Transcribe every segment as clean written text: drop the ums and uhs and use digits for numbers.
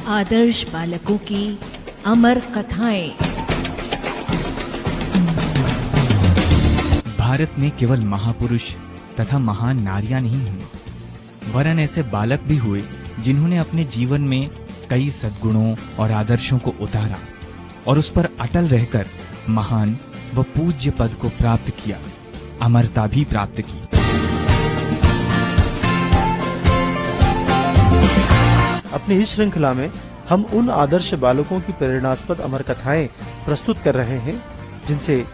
आदर्श बालकों की अमर कथाएं। भारत में केवल महापुरुष तथा महान नारियां नहीं हुई, वरन ऐसे बालक भी हुए जिन्होंने अपने जीवन में कई सद्गुणों और आदर्शों को उतारा और उस पर अटल रहकर महान व पूज्य पद को प्राप्त किया, अमरता भी प्राप्त की। अपनी इस श्रृंखला में हम उन आदर्श बालकों की प्रेरणास्पद अमर कथाएं प्रस्तुत कर रहे हैं जिनसे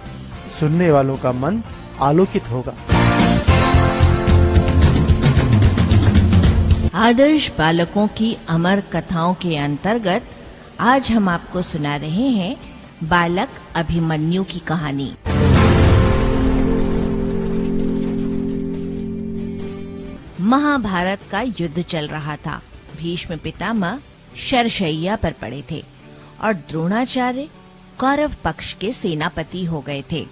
सुनने वालों का मन आलोकित होगा। आदर्श बालकों की अमर कथाओं के अंतर्गत आज हम आपको सुना रहे हैं बालक अभिमन्यु की कहानी। महाभारत का युद्ध चल रहा था। भीष्म पितामह शरशैया पर पड़े थे और द्रोणाचार्य कौरव पक्ष के सेनापति हो गए थे।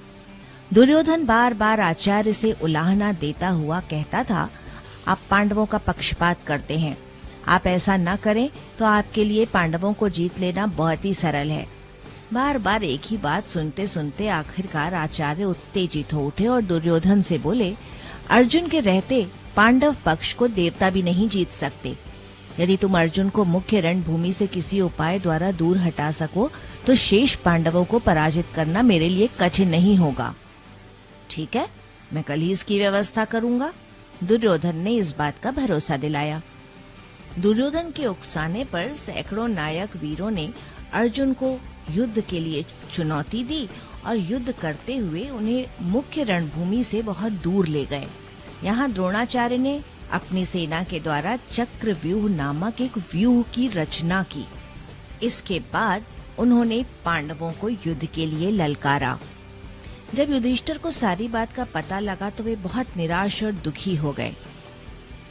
दुर्योधन बार बार आचार्य से उलाहना देता हुआ कहता था, आप पांडवों का पक्षपात करते हैं, आप ऐसा न करें तो आपके लिए पांडवों को जीत लेना बहुत ही सरल है। बार बार एक ही बात सुनते सुनते आखिरकार आचार्य उत्तेजित हो उठे और दुर्योधन से बोले, अर्जुन के रहते पांडव पक्ष को देवता भी नहीं जीत सकते। यदि तुम अर्जुन को मुख्य रणभूमि से किसी उपाय द्वारा दूर हटा सको तो शेष पांडवों को पराजित करना मेरे लिए कठिन नहीं होगा। ठीक है, मैं कल ही इसकी व्यवस्था करूंगा। दुर्योधन ने इस बात का भरोसा दिलाया। दुर्योधन के उकसाने पर सैकड़ों नायक वीरों ने अर्जुन को युद्ध के लिए चुनौती दी और युद्ध करते हुए उन्हें मुख्य रणभूमि से बहुत दूर ले गए। यहाँ द्रोणाचार्य ने अपनी सेना के द्वारा चक्रव्यूह नामक एक व्यूह की रचना की। इसके बाद उन्होंने पांडवों को युद्ध के लिए ललकारा। जब युधिष्ठिर को सारी बात का पता लगा तो वे बहुत निराश और दुखी हो गए।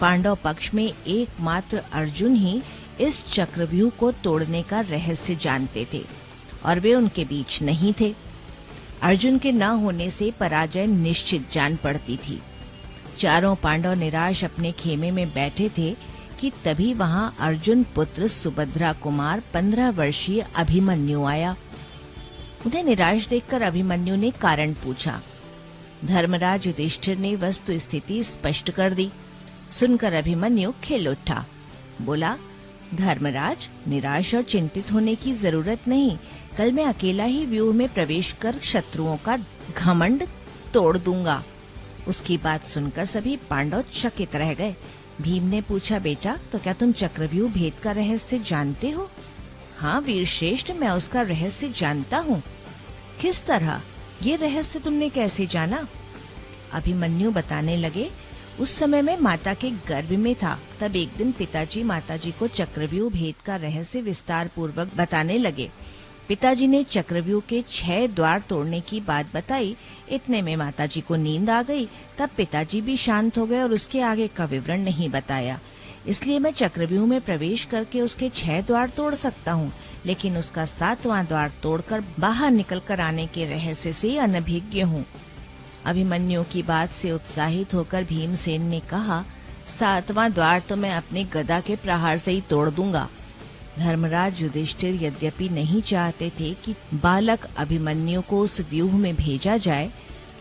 पांडव पक्ष में एकमात्र अर्जुन ही इस चक्रव्यूह को तोड़ने का रहस्य जानते थे और वे उनके बीच नहीं थे। अर्जुन के न होने से पराजय निश्चित जान पड़ती थी। चारों पांडव निराश अपने खेमे में बैठे थे कि तभी वहां अर्जुन पुत्र सुभद्रा कुमार 15 वर्षीय अभिमन्यु आया। उन्हें निराश देखकर अभिमन्यु ने कारण पूछा। धर्मराज युधिष्ठिर ने वस्तु स्थिति स्पष्ट कर दी। सुनकर अभिमन्यु खिल उठा, बोला, धर्मराज, निराश और चिंतित होने की जरूरत नहीं। कल मैं अकेला ही व्यूह में प्रवेश कर शत्रुओं का घमंड तोड़ दूंगा। उसकी बात सुनकर सभी पांडव चकित रह गए। भीम ने पूछा, बेटा, तो क्या तुम चक्रव्यूह भेद का रहस्य जानते हो? हाँ वीर श्रेष्ठ, मैं उसका रहस्य जानता हूँ। किस तरह? ये रहस्य तुमने कैसे जाना? अभिमन्यु बताने लगे, उस समय मैं माता के गर्भ में था। तब एक दिन पिताजी माताजी को चक्रव्यूह भेद का रहस्य विस्तार पूर्वक बताने लगे। पिताजी ने चक्रव्यूह के 6 द्वार तोड़ने की बात बताई। इतने में माताजी को नींद आ गई। तब पिताजी भी शांत हो गए और उसके आगे का विवरण नहीं बताया। इसलिए मैं चक्रव्यूह में प्रवेश करके उसके 6 द्वार तोड़ सकता हूँ, लेकिन उसका 7वां द्वार तोड़कर बाहर निकल कर आने के रहस्य से अनभिज्ञ हूँ। अभिमन्यु की बात से उत्साहित होकर भीमसेन ने कहा, 7वां द्वार तो मैं अपने गदा के प्रहार से ही तोड़ दूंगा। धर्मराज युधिष्ठिर यद्यपि नहीं चाहते थे कि बालक अभिमन्यु को उस व्यूह में भेजा जाए,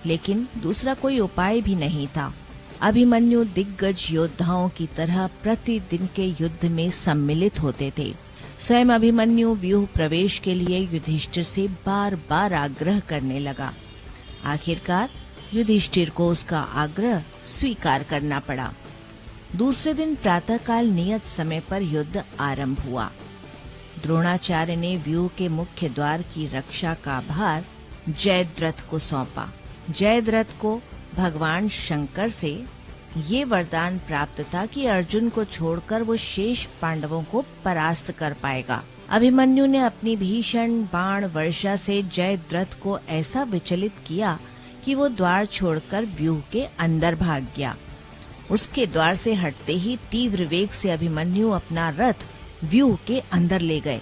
लेकिन दूसरा कोई उपाय भी नहीं था। अभिमन्यु दिग्गज योद्धाओं की तरह प्रतिदिन के युद्ध में सम्मिलित होते थे। स्वयं अभिमन्यु व्यूह प्रवेश के लिए युधिष्ठिर से बार बार आग्रह करने लगा। आखिरकार युधिष्ठिर को उसका आग्रह स्वीकार करना पड़ा। दूसरे दिन प्रातःकाल नियत समय पर युद्ध आरंभ हुआ। द्रोणाचार्य ने व्यूह के मुख्य द्वार की रक्षा का भार जयद्रथ को सौंपा। जयद्रथ को भगवान शंकर से ये वरदान प्राप्त था कि अर्जुन को छोड़कर वो शेष पांडवों को परास्त कर पाएगा। अभिमन्यु ने अपनी भीषण बाण वर्षा से जयद्रथ को ऐसा विचलित किया कि वो द्वार छोड़कर व्यूह के अंदर भाग गया। उसके द्वार से हटते ही तीव्र वेग से अभिमन्यु अपना रथ व्यूह के अंदर ले गए,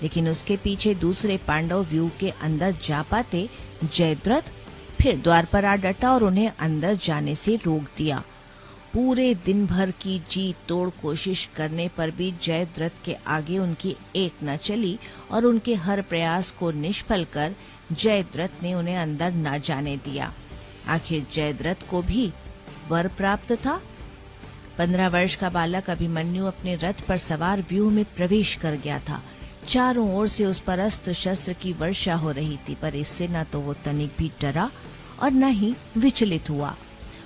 लेकिन उसके पीछे दूसरे पांडव व्यूह के अंदर जा पाते जयद्रथ फिर द्वार पर आ डटा और उन्हें अंदर जाने से रोक दिया। पूरे दिन भर की जी तोड़ कोशिश करने पर भी जयद्रथ के आगे उनकी एक न चली और उनके हर प्रयास को निष्फल कर जयद्रथ ने उन्हें अंदर न जाने दिया। आखिर जयद्रथ को भी वर प्राप्त था। 15 वर्ष का बालक अभिमन्यु अपने रथ पर सवार व्यूह में प्रवेश कर गया था। चारों ओर से उस पर अस्त्र शस्त्र की वर्षा हो रही थी, पर इससे न तो वो तनिक भी डरा और न ही विचलित हुआ।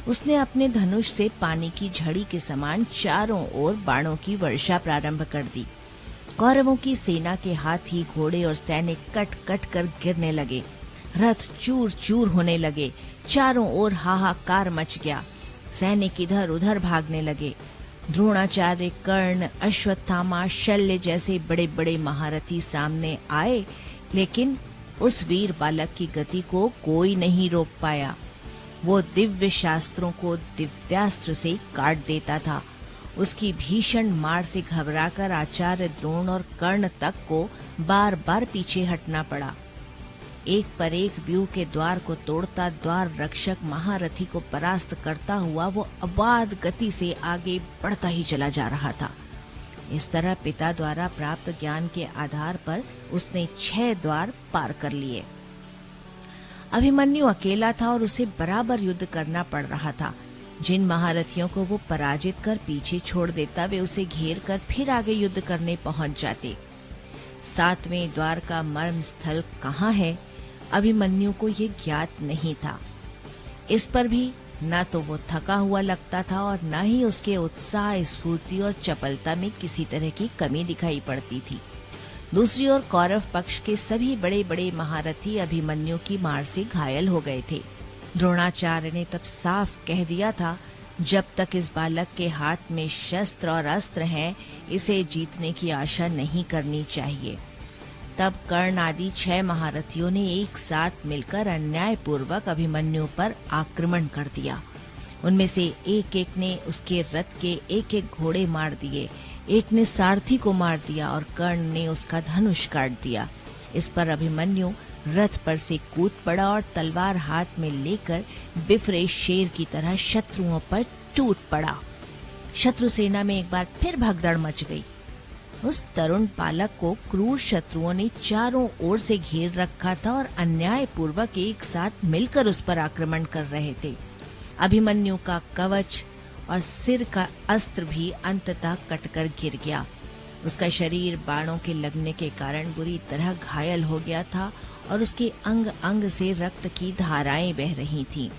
उसने अपने धनुष से पानी की झड़ी के समान चारों ओर बाणों की वर्षा प्रारंभ कर दी। कौरवों की सेना के हाथी, घोड़े और सैनिक कट कट कर गिरने लगे। रथ चूर चूर होने लगे। चारों ओर हाहाकार मच गया। सैनिक इधर उधर भागने लगे। द्रोणाचार्य, कर्ण, अश्वत्थामा, शल्य जैसे बड़े बड़े महारथी सामने आए, लेकिन उस वीर बालक की गति को कोई नहीं रोक पाया। वो दिव्य शास्त्रों को दिव्यास्त्र से काट देता था। उसकी भीषण मार से घबराकर आचार्य द्रोण और कर्ण तक को बार बार पीछे हटना पड़ा। एक पर एक व्यूह के द्वार को तोड़ता द्वार रक्षक महारथी को परास्त करता हुआ वो अबाध गति से आगे बढ़ता ही चला जा रहा था। इस तरह पिता द्वारा प्राप्त ज्ञान के आधार पर उसने 6 द्वार पार कर लिए। अभिमन्यु अकेला था और उसे बराबर युद्ध करना पड़ रहा था। जिन महारथियों को वो पराजित कर पीछे छोड़ देता, वे उसे घेर कर फिर आगे युद्ध करने पहुंच जाते। 7वें द्वार का मर्म स्थल कहाँ है, अभिमन्यु को ये ज्ञात नहीं था। इस पर भी न तो वो थका हुआ लगता था और न ही उसके उत्साह, स्फूर्ति और चपलता में किसी तरह की कमी दिखाई पड़ती थी। दूसरी ओर कौरव पक्ष के सभी बड़े बड़े महारथी अभिमन्यु की मार से घायल हो गए थे। द्रोणाचार्य ने तब साफ कह दिया था, जब तक इस बालक के हाथ में शस्त्र और अस्त्र हैं, इसे जीतने की आशा नहीं करनी चाहिए। तब कर्ण आदि 6 महारथियों ने एक साथ मिलकर अन्यायपूर्वक अभिमन्यु पर आक्रमण कर दिया। उनमें से एक एक ने उसके रथ के एक एक घोड़े मार दिए, एक ने सारथी को मार दिया और कर्ण ने उसका धनुष काट दिया। इस पर अभिमन्यु रथ पर से कूद पड़ा और तलवार हाथ में लेकर बिफरे शेर की तरह शत्रुओं पर टूट पड़ा। शत्रु सेना में एक बार फिर भगदड़ मच गई। उस तरुण बालक को क्रूर शत्रुओं ने चारों ओर से घेर रखा था और अन्यायपूर्वक एक साथ मिलकर उस पर आक्रमण कर रहे थे। अभिमन्यु का कवच और सिर का अस्त्र भी अंततः कटकर गिर गया। उसका शरीर बाणों के लगने के कारण बुरी तरह घायल हो गया था और उसके अंग अंग से रक्त की धाराएं बह रही थीं।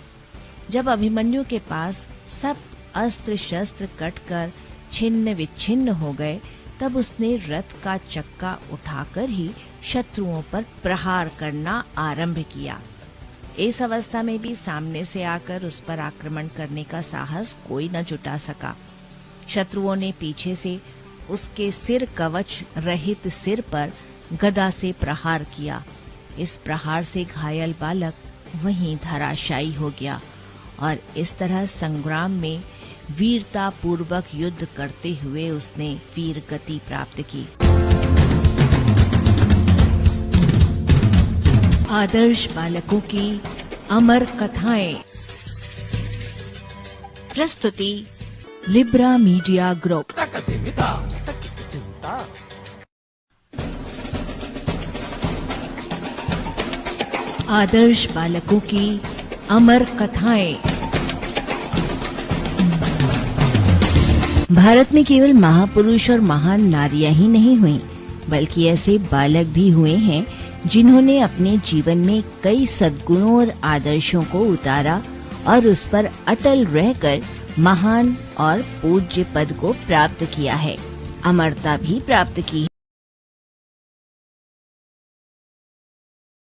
जब अभिमन्यु के पास सब अस्त्र शस्त्र कटकर छिन्न विच्छिन्न हो गए, तब उसने रथ का चक्का उठाकर ही शत्रुओं पर प्रहार करना आरंभ किया। इस अवस्था में भी सामने से आकर उस पर आक्रमण करने का साहस कोई न जुटा सका। शत्रुओं ने पीछे से उसके सिर कवच रहित सिर पर गदा से प्रहार किया। इस प्रहार से घायल बालक वहीं धराशायी हो गया और इस तरह संग्राम में वीरता पूर्वक युद्ध करते हुए उसने वीर गति प्राप्त की। आदर्श बालकों की अमर कथाएं। प्रस्तुति लिब्रा मीडिया ग्रुप। आदर्श बालकों की अमर कथाएं। भारत में केवल महापुरुष और महान नारियां ही नहीं हुई, बल्कि ऐसे बालक भी हुए हैं जिन्होंने अपने जीवन में कई सद्गुणों और आदर्शों को उतारा और उस पर अटल रहकर महान और पूज्य पद को प्राप्त किया है, अमरता भी प्राप्त की है।